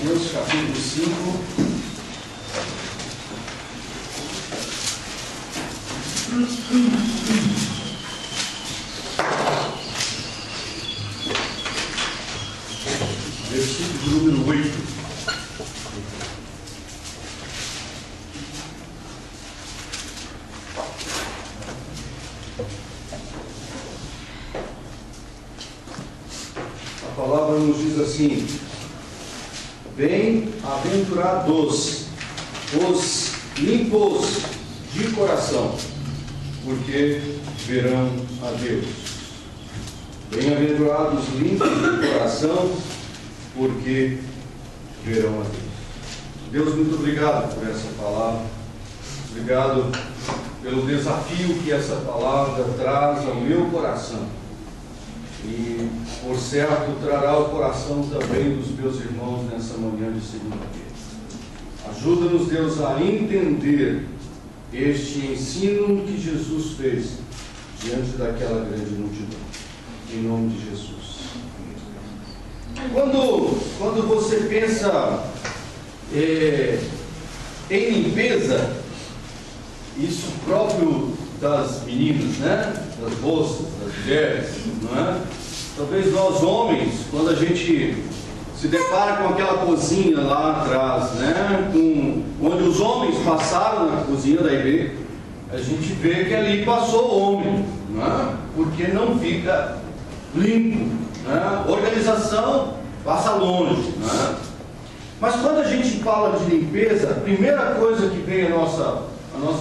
Mateus capítulo 5. Versículo número 8. A palavra nos diz assim: bem-aventurados os limpos de coração, porque verão a Deus. Bem-aventurados os limpos de coração, porque verão a Deus. Deus, muito obrigado por essa palavra. Obrigado pelo desafio que essa palavra traz ao meu coração. E, por certo, trará ao coração também dos meus irmãos nessa manhã de segunda-feira. Ajuda-nos, Deus, a entender este ensino que Jesus fez diante daquela grande multidão. Em nome de Jesus. Quando você pensa em limpeza, isso próprio das meninas, né? Das moças, das mulheres, não é? Talvez nós homens, quando a gente se depara com aquela cozinha lá atrás, né? Onde os homens passaram na cozinha da igreja, a gente vê que ali passou o homem, não é? Porque não fica limpo, né? Organização passa longe, né? Mas quando a gente fala de limpeza, a primeira coisa que vem à nossa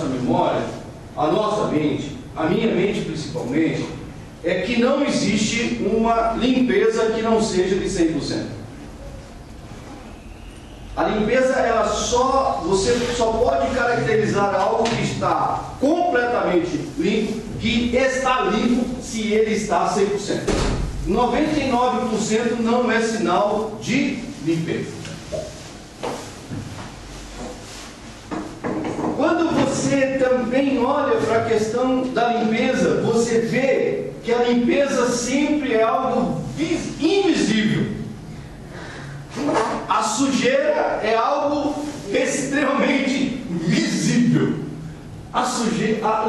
memória, à nossa mente, à minha mente principalmente, é que não existe uma limpeza que não seja de 100%. A limpeza, você só pode caracterizar algo que está completamente limpo, que está limpo, se ele está 100%. 99% não é sinal de limpeza. Quando você também olha para a questão da limpeza, você vê que a limpeza sempre é algo invisível. A sujeira é algo extremamente visível. A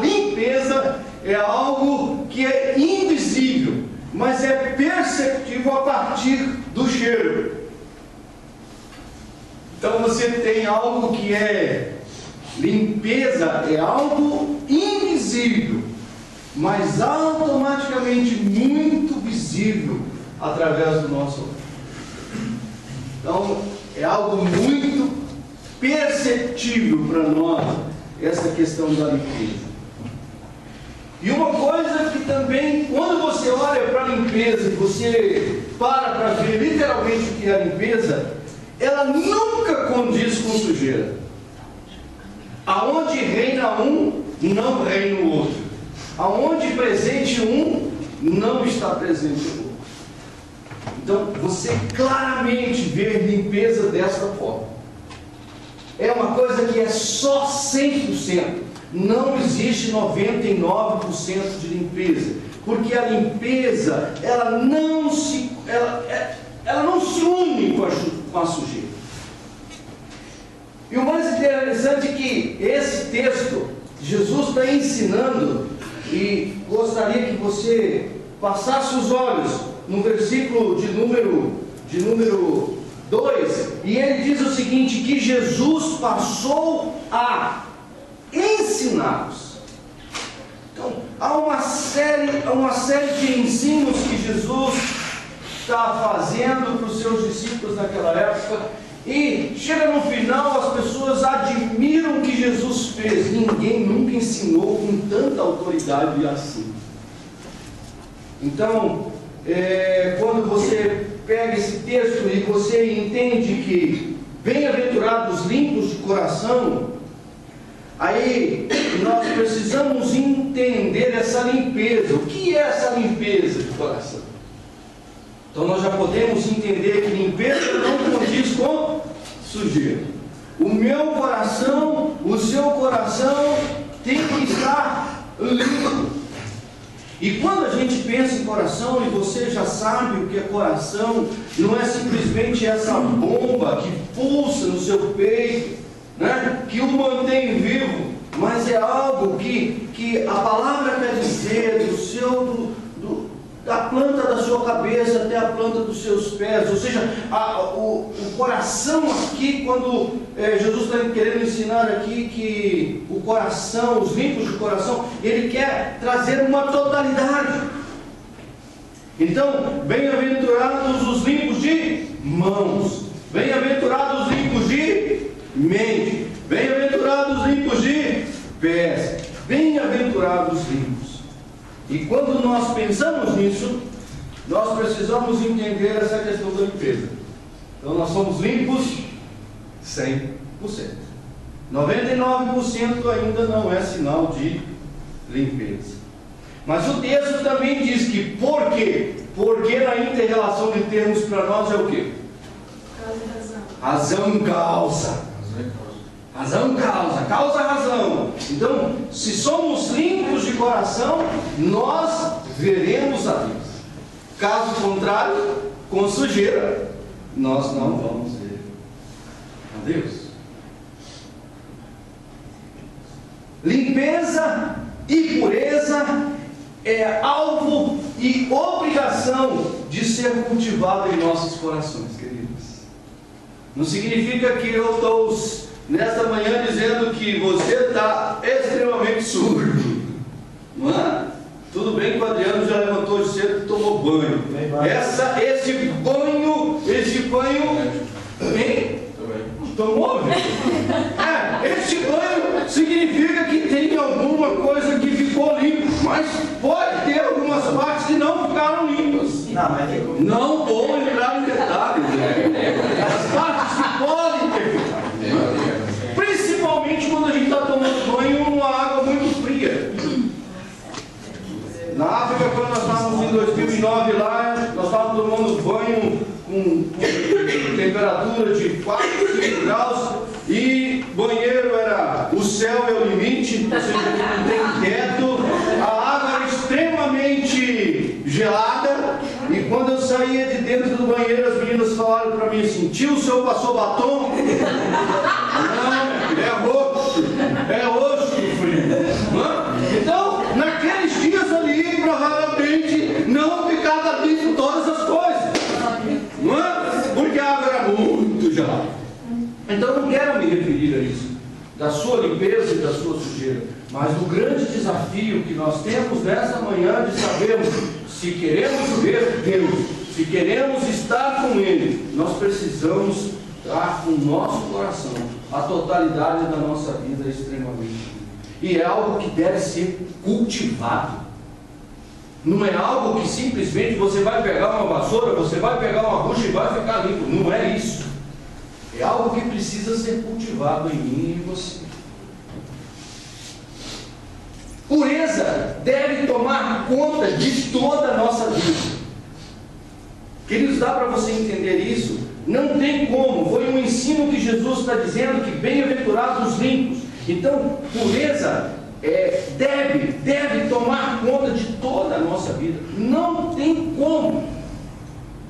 limpeza é algo que é invisível, mas é perceptível a partir do cheiro. Então você tem algo que é limpeza, é algo invisível, mas automaticamente muito visível através do nosso olhar. Então é algo muito perceptível para nós essa questão da limpeza. E uma coisa que também, quando você olha para a limpeza e você para ver literalmente o que é a limpeza, ela nunca condiz com sujeira. Aonde reina um, não reina o outro. Aonde presente um, não está presente o outro. Então, você claramente vê limpeza desta forma. É uma coisa que é só 100%. Não existe 99% de limpeza. Porque a limpeza, ela não se une com a sujeira. E o mais interessante é que esse texto, Jesus está ensinando, e gostaria que você passasse os olhos no versículo de número 2, e ele diz o seguinte, que Jesus passou a ensiná-los. Então, há uma série de ensinos que Jesus está fazendo para os seus discípulos naquela época, e chega no final, as pessoas admiram o que Jesus fez. Ninguém nunca ensinou com tanta autoridade assim. Então, quando você pega esse texto e você entende que bem-aventurados limpos de coração, aí nós precisamos entender essa limpeza. O que é essa limpeza de coração? Então nós já podemos entender que limpeza não condiz com sujeira. O meu coração, o seu coração tem que estar limpo. E quando a gente pensa em coração, e você já sabe o que é coração, não é simplesmente essa bomba que pulsa no seu peito, né, que o mantém vivo, mas é algo que a palavra quer dizer da planta da sua cabeça até a planta dos seus pés. Ou seja, o coração aqui, quando Jesus está querendo ensinar aqui que o coração, os limpos de coração, ele quer trazer uma totalidade. Então, bem-aventurados os limpos de mãos, bem-aventurados os limpos de mente, bem-aventurados os limpos de pés, bem-aventurados os limpos. E quando nós pensamos nisso, nós precisamos entender essa questão da limpeza. Então nós somos limpos 100%. 99% ainda não é sinal de limpeza. Mas o texto também diz que por quê? Porque na inter-relação de termos para nós é o quê? Razão causa. Razão causa razão. Então, se somos limpos de coração, nós veremos a Deus. Caso contrário, com sujeira, nós não vamos ver a Deus. Limpeza e pureza é alvo e obrigação de ser cultivado em nossos corações, queridos. Não significa que eu estou nesta manhã dizendo que você está extremamente sujo, não é? Tudo bem que o Adriano já levantou de cedo e tomou banho. Esse banho, hein? Tomou, velho? Esse banho significa que tem alguma coisa que ficou limpa, mas pode ter algumas partes que não ficaram limpas. Não vou entrar em detalhes, as partes que podem ter ficado. Principalmente quando a gente está tomando banho numa água muito fria. Na África, quando nós estávamos em 2009 lá, nós estávamos tomando banho com temperatura de 4, 5 graus, e banheiro era, o céu é o limite, ou seja, não tem teto, a água era extremamente gelada, e quando eu saía de dentro do banheiro, as meninas falaram para mim assim: tio, o senhor passou batom? Não, é roxo o frio. Então, naqueles dias ali, provavelmente não ficava limpo todas as coisas, não é? Porque a água era muito gelada. Então, não quero me referir a isso, da sua limpeza e da sua sujeira, mas do grande desafio que nós temos nessa manhã de sabermos se queremos ver Deus, se queremos estar com Ele, nós precisamos dar com o nosso coração a totalidade da nossa vida extremamente. E é algo que deve ser cultivado. Não é algo que simplesmente você vai pegar uma vassoura, você vai pegar uma bucha e vai ficar limpo. Não é isso. É algo que precisa ser cultivado em mim e em você. Pureza deve tomar conta de toda a nossa vida. Queridos, dá para você entender isso? Não tem como. Foi um ensino que Jesus está dizendo que bem-aventurados os limpos. Então, pureza deve tomar conta de toda a nossa vida. Não tem como.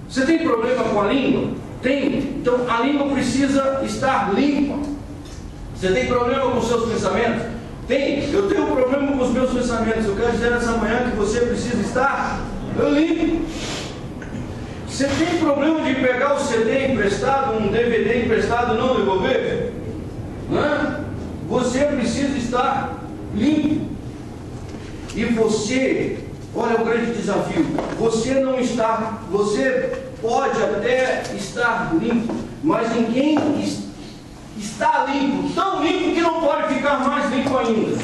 Você tem problema com a língua? Tem. Então, a língua precisa estar limpa. Você tem problema com os seus pensamentos? Tem. Eu tenho problema com os meus pensamentos. Eu quero dizer nessa manhã que você precisa estar limpo. Você tem problema de pegar o CD emprestado, um DVD emprestado e não devolver? Você precisa estar limpo. E você, olha o grande desafio, você pode até estar limpo, mas ninguém está limpo, tão limpo que não pode ficar mais limpo ainda.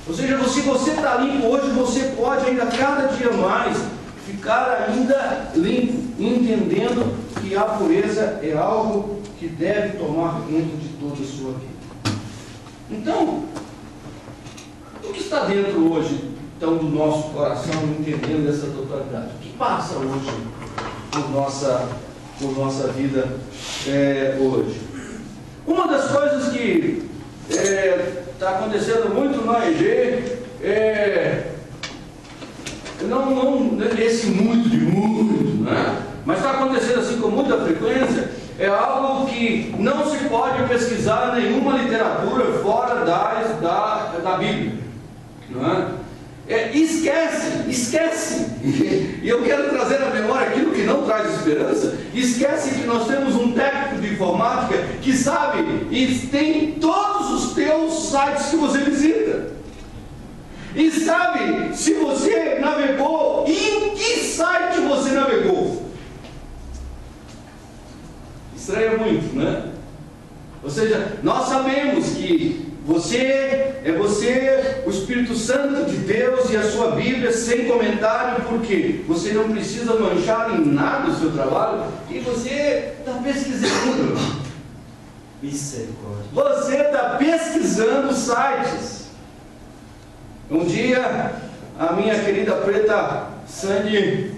Ou seja, se você está limpo hoje, você pode ainda cada dia mais ficar ainda limpo, entendendo que a pureza é algo que deve tomar conta de toda a sua vida. Então, o que está dentro hoje, então, do nosso coração, entendendo essa totalidade? O que passa hoje por nossa vida hoje? Uma das coisas que está acontecendo muito na EG é esse muito, né? Mas está acontecendo assim com muita frequência. É algo que não se pode pesquisar nenhuma literatura fora da Bíblia, não é? Esquece. E eu quero trazer à memória aquilo que não traz esperança. Esquece que nós temos um técnico de informática que sabe e tem todos os teus sites que você visita. E sabe se você navegou e em que site você navegou. Estranha muito, né? Ou seja, nós sabemos que você, o Espírito Santo de Deus e a sua Bíblia sem comentário, porque você não precisa manchar em nada o seu trabalho e você está pesquisando. Misericórdia. Você está pesquisando sites. Um dia, a minha querida preta Sandy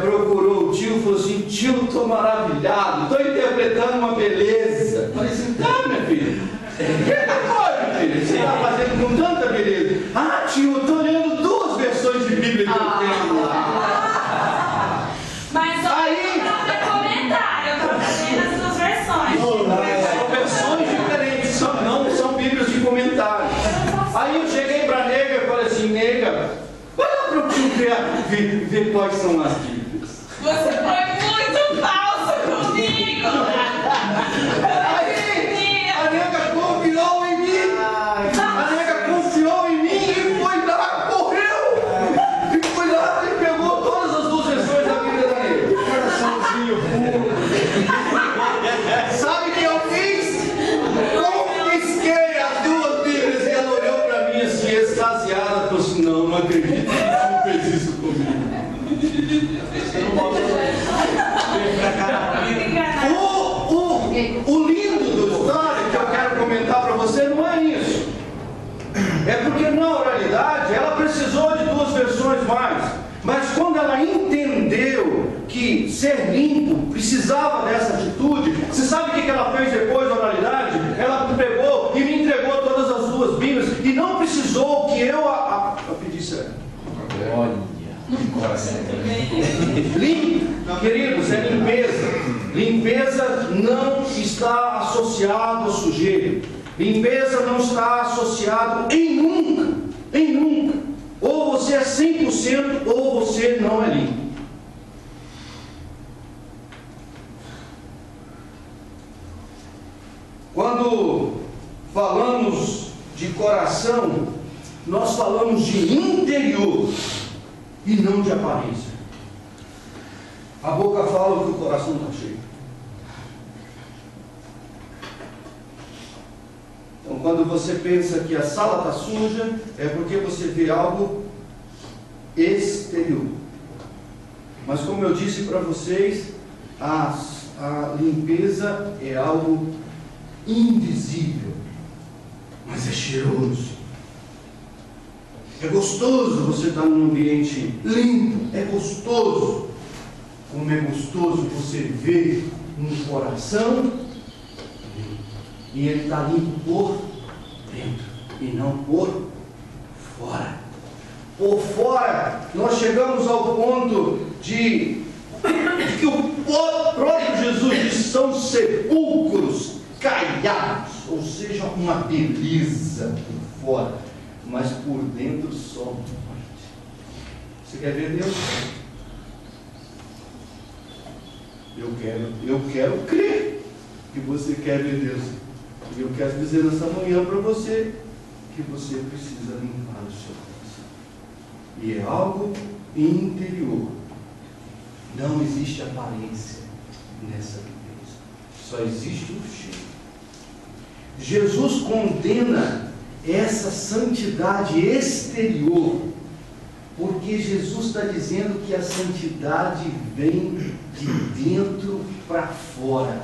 procurou o tio e falou assim: tio, estou maravilhado, estou interpretando uma beleza. Eu falei assim: tá, minha filha, o que foi, minha filha? Você está fazendo com tanta beleza? Ah, tio, eu estou lendo 2 versões de Bíblia que eu tenho lá. Mas aí, não tem comentário, eu estou fazendo as 2 versões. São versões diferentes, não são Bíblias de comentário. Aí eu cheguei para a nega e falei assim: nega, vai lá para o tio ver quais são as Bíblias. Você foi muito falso comigo. Aí a nega confiou em mim. A nega confiou em mim e foi lá, correu. E foi lá e pegou todas as 2 versões da Bíblia da nega. Coraçãozinho puro. Sabe o que eu fiz? Confisquei as 2 Bíblias e ela olhou para mim assim, extasiada, falou assim: não acredito que você fez isso comigo. O lindo da história que eu quero comentar para você não é isso. É porque na oralidade ela precisou de 2 versões mais. Mas quando ela entendeu que ser limpo precisava dessa atitude, você sabe o que ela fez depois da oralidade? Ela pegou e me entregou todas as 2 Bíblias e não precisou que eu pedisse a ela. Olha. Limpo, queridos, é limpeza. Limpeza não está associado ao sujeira. Limpeza não está associado em nunca. Ou você é 100% ou você não é limpo. Quando falamos de coração, nós falamos de interior e não de aparência. A boca fala que o coração está cheio. Então, quando você pensa que a sala está suja, é porque você vê algo exterior. Mas como eu disse para vocês, a limpeza é algo invisível, mas é cheiroso. É gostoso você estar num ambiente limpo, é gostoso. Como é gostoso você ver um coração limpo. E ele está limpo por dentro e não por fora. Por fora, nós chegamos ao ponto de que o próprio Jesus disse: são sepulcros caiados, ou seja, uma beleza por fora, mas por dentro só morte. Você quer ver Deus? Eu quero crer que você quer ver Deus. E eu quero dizer nessa manhã para você que você precisa limpar o seu coração. E é algo interior. Não existe aparência nessa limpeza. Só existe o cheiro. Jesus condena essa santidade exterior, porque Jesus está dizendo que a santidade vem de dentro para fora.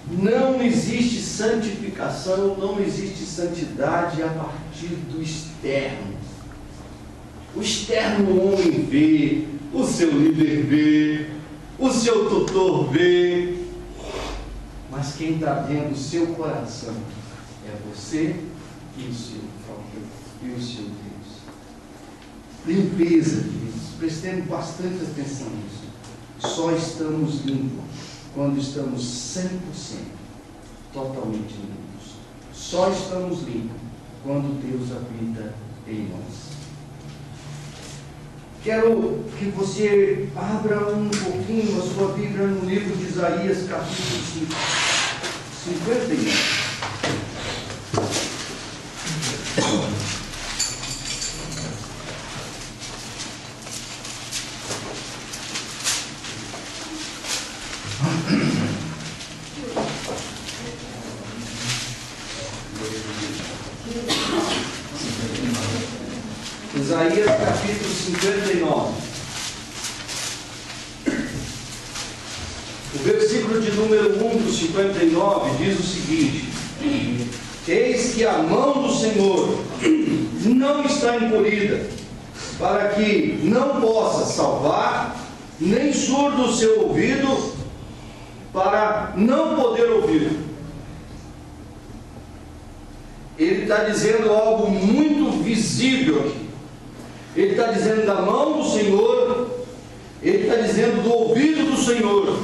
Não existe santificação, não existe santidade a partir do externo. O externo o homem vê, o seu líder vê, o seu tutor vê, mas quem está vendo o seu coração é você e o seu próprio, e o seu Deus. Limpeza, queridos. Prestemos bastante atenção nisso. Só estamos limpos quando estamos 100% totalmente limpos. Só estamos limpos quando Deus habita em nós. Quero que você abra um pouquinho a sua Bíblia no livro de Isaías, capítulo 51. Isaías capítulo 59. O versículo de número 1 do 59 diz o seguinte: eis que a mão do Senhor não está encolhida, para que não possa salvar, nem surdo o seu ouvido, para não poder ouvir. Ele está dizendo algo muito visível aqui. Ele está dizendo da mão do Senhor, ele está dizendo do ouvido do Senhor.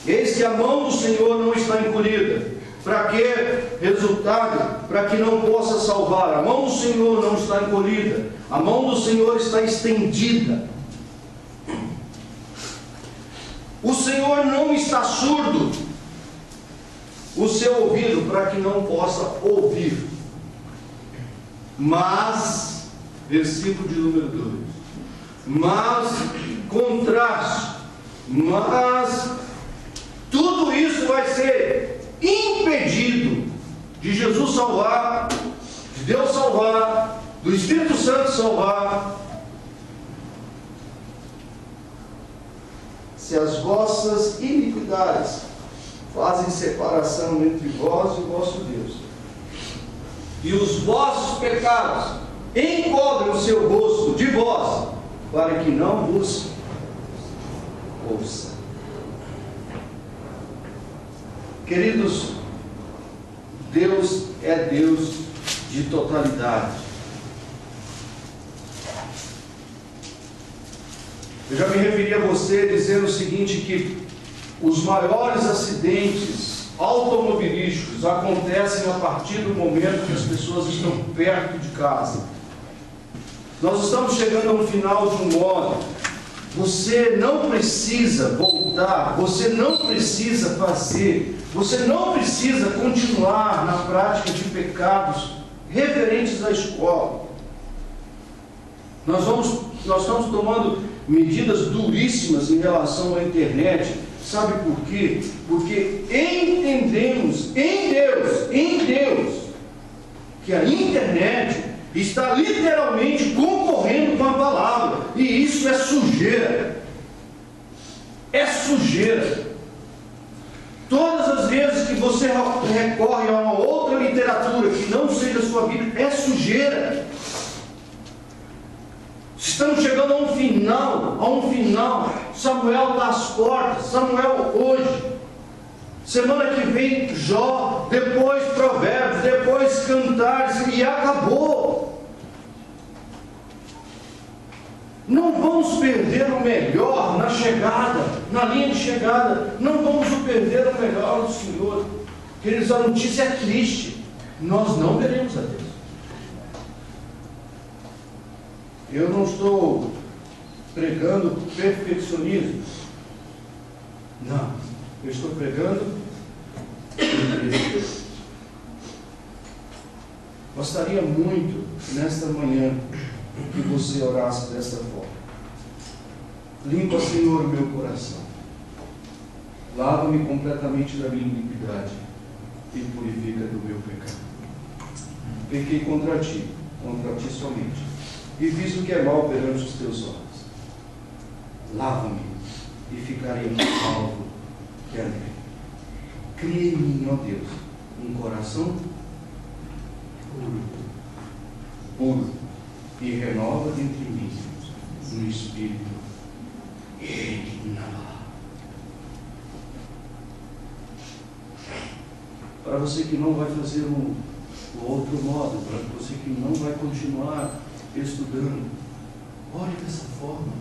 Eis que a mão do Senhor não está encolhida. Para que resultado? Para que não possa salvar. A mão do Senhor não está encolhida. A mão do Senhor está estendida. O Senhor não está surdo. O seu ouvido, para que não possa ouvir. Mas, versículo de número 2. Mas, contraste. Mas, tudo isso vai ser impedido de Jesus salvar, de Deus salvar, do Espírito Santo salvar, se as vossas iniquidades fazem separação entre vós e o vosso Deus, e os vossos pecados encobrem o seu rosto de vós, para que não vos ouça. Queridos, Deus é Deus de totalidade. Eu já me referi a você dizendo o seguinte, que os maiores acidentes automobilísticos acontecem a partir do momento que as pessoas estão perto de casa. Nós estamos chegando ao final de um modo. Você não precisa voltar, você não precisa fazer, você não precisa continuar na prática de pecados referentes à escola. Nós estamos tomando medidas duríssimas em relação à internet. Sabe por quê? Porque entendemos em Deus, que a internet está literalmente concorrendo com a palavra, e isso é sujeira. É sujeira. Todas as vezes que você recorre a uma outra literatura que não seja a sua Bíblia, é sujeira. Estamos chegando a um final. Samuel está às portas. Samuel hoje. Semana que vem Jó, depois Provérbios, depois Cantares, e acabou. Não vamos perder o melhor na chegada, na linha de chegada. Não vamos perder o melhor do Senhor. Queridos, a notícia é triste. Nós não veremos a Deus. Eu não estou pregando perfeccionismo. Não. Eu estou pregando. Gostaria muito, nesta manhã, que você orasse desta forma. Limpa, Senhor, o meu coração. Lava-me completamente da minha iniquidade e purifica do meu pecado. Pequei contra ti somente, e fiz o que é mal perante os teus olhos. Lava-me e ficarei salvo que alegre. Cria em mim, ó Deus, um coração puro, e renova dentro de mim um espírito ignaro. Para você que não vai fazer o outro modo, para você que não vai continuar estudando, ore dessa forma,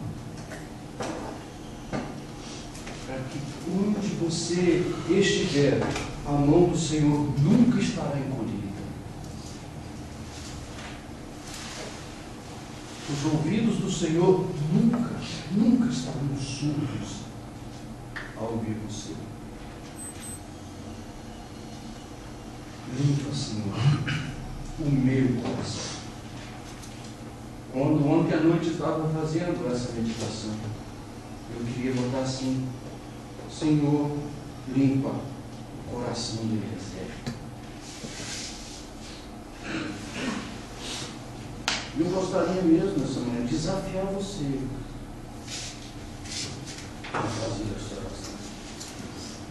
para que onde você estiver, a mão do Senhor nunca estará encolhida. Os ouvidos do Senhor nunca estarão surdos ao ouvir você. Limpa, Senhor, o meu coração. Quando ontem à noite estava fazendo essa meditação, eu queria botar assim: Senhor, limpa o coração do Eliezer. Eu gostaria mesmo nessa manhã de desafiar você a fazer essa oração.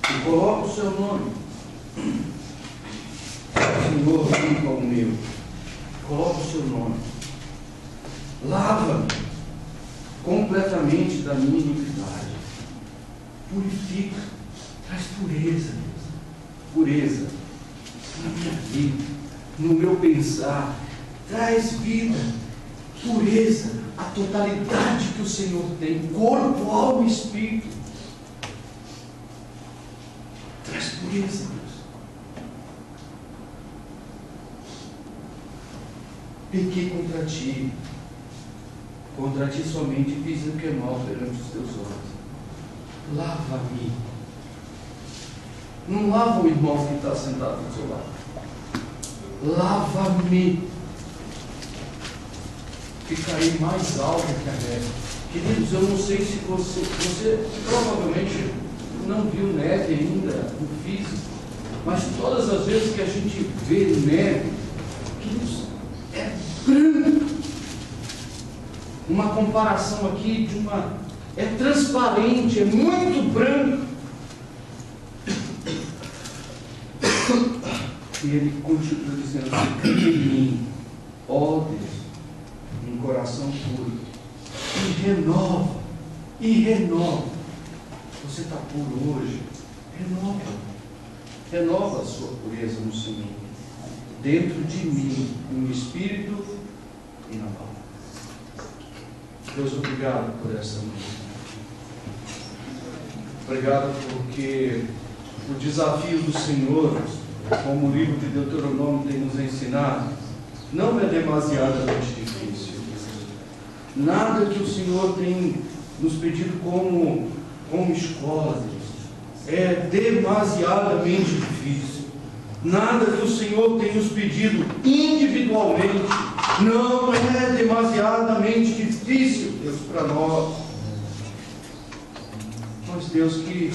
E coloca o seu nome. Senhor, limpa o meu. Coloca o seu nome. Lava-me completamente da minha iniquidade. Purifica. Traz pureza, Deus. Pureza na minha vida, no meu pensar. Traz vida, pureza, a totalidade que o Senhor tem, corpo, alma e espírito. Traz pureza, Deus. Pequei contra ti somente fiz o que é mal perante os teus olhos. Lava-me. Não lava o irmão que está sentado do seu lado. Lava-me. Ficarei mais alto que a neve. Queridos, eu não sei se você provavelmente não viu neve ainda no físico, mas todas as vezes que a gente vê neve, queridos, é branco. Uma comparação aqui é transparente, é muito branco. E ele continua dizendo assim: cria em mim, ó Deus, um coração puro, e renova. Você está puro hoje? Renova a sua pureza no Senhor, dentro de mim, no Espírito e na palavra. Deus, obrigado por essa manhã. Obrigado porque o desafio do Senhor, como o livro de Deuteronômio tem nos ensinado, não é demasiadamente difícil. Nada que o Senhor tem nos pedido como escola, Deus, é demasiadamente difícil. Nada que o Senhor tem nos pedido individualmente não é demasiadamente difícil, Deus, para nós. Mas, Deus, que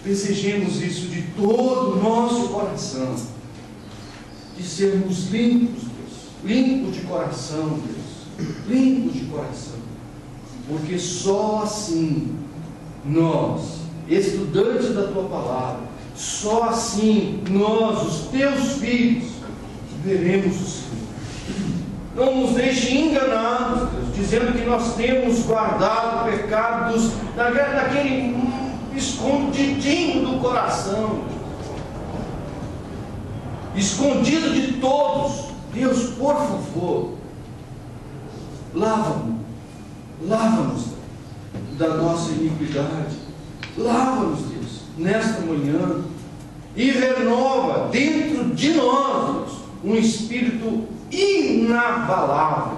desejemos isso de todo o nosso coração, de sermos limpos, Deus, limpos de coração, Deus, limpos de coração, porque só assim nós, estudantes da Tua Palavra, só assim nós, os Teus filhos, veremos o Senhor. Não nos deixe enganados, Deus, dizendo que nós temos guardado pecados daquele escondidinho do coração, escondido de todos. Deus, por favor, lava-nos da nossa iniquidade. Lava-nos, Deus, nesta manhã, e renova dentro de nós, Deus, um espírito inabalável,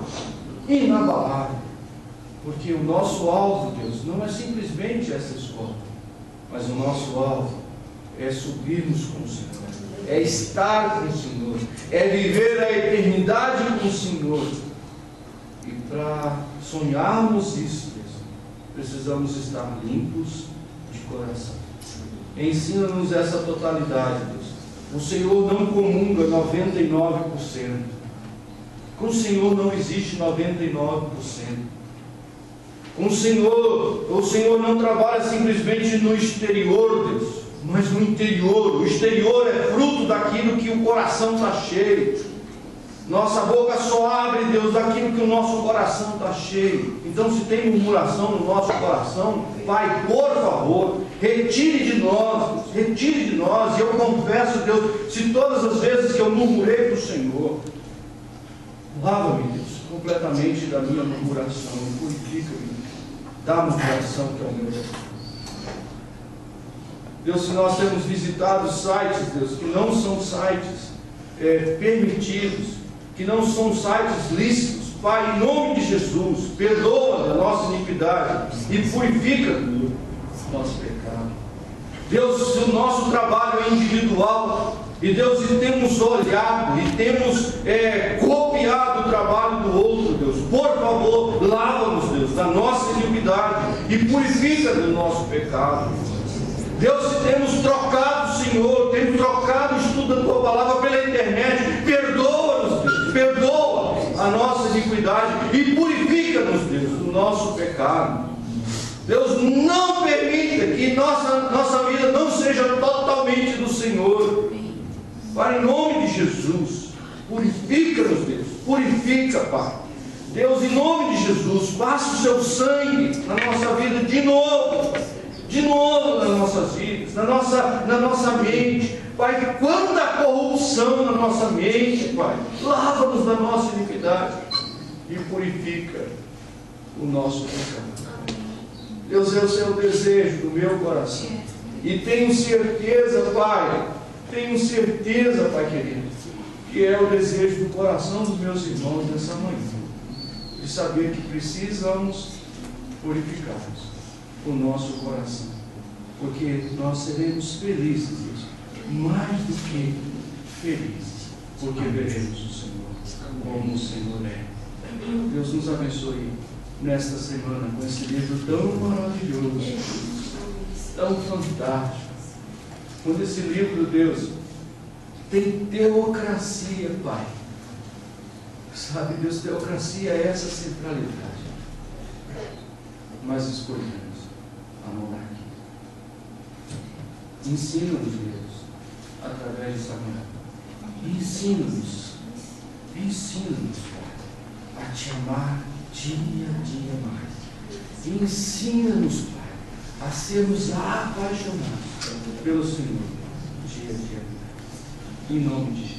porque o nosso alvo, Deus, não é simplesmente essa escola, mas o nosso alvo é subirmos com o Senhor, é estar com o Senhor, é viver a eternidade com o Senhor. E para sonharmos isso, Deus, precisamos estar limpos de coração. Ensina-nos essa totalidade, Deus. O Senhor não comunga 99%. Com o Senhor não existe 99%. Com o Senhor não trabalha simplesmente no exterior, Deus, mas no interior. O exterior é fruto daquilo que o coração está cheio. Nossa boca só abre, Deus, daquilo que o nosso coração está cheio. Então, se tem murmuração no nosso coração, Pai, por favor, retire de nós. E eu confesso, Deus, se todas as vezes que eu murmurei para o Senhor, Lava-me, Deus, completamente da minha murmuração. Purifica-me da murmuração que é o meu Deus. Deus, se nós temos visitado sites, Deus, que não são sites permitidos, que não são sites lícitos, Pai, em nome de Jesus, perdoa a nossa iniquidade e purifica o nosso pecado. Deus, se o nosso trabalho é individual, e Deus, e temos olhado, e temos copiado o trabalho do outro, Deus, por favor, lava-nos, Deus, da nossa iniquidade e purifica do nosso pecado. Deus, se temos trocado, Senhor, temos trocado o estudo da Tua Palavra pela internet, perdoa-nos, Deus, perdoa a nossa iniquidade e purifica-nos, Deus, do nosso pecado. Deus, não permita que nossa vida não seja totalmente do Senhor. Pai, em nome de Jesus, purifica-nos, Deus, purifica, Pai. Deus, em nome de Jesus, passa o seu sangue na nossa vida de novo nas nossas vidas, na nossa mente. Pai, quanta corrupção na nossa mente, Pai. Lava-nos da nossa iniquidade e purifica o nosso pecado. Deus, esse é o desejo do meu coração. E tenho certeza, Pai, Pai querido, que é o desejo do coração dos meus irmãos nessa manhã, de saber que precisamos purificarmos o nosso coração, porque nós seremos felizes, Deus, mais do que felizes, porque veremos o Senhor como o Senhor é. Deus nos abençoe nesta semana com esse livro tão maravilhoso, tão fantástico. Quando esse livro, Deus, tem teocracia, Pai. Sabe, Deus, teocracia é essa centralidade. Mas escolhemos a monarquia. Ensina-nos, Deus, através dessa monarquia. Ensina-nos, Pai, a te amar dia a dia mais. Ensina-nos, Pai, a sermos apaixonados pelo Senhor dia a dia. Em nome de Jesus.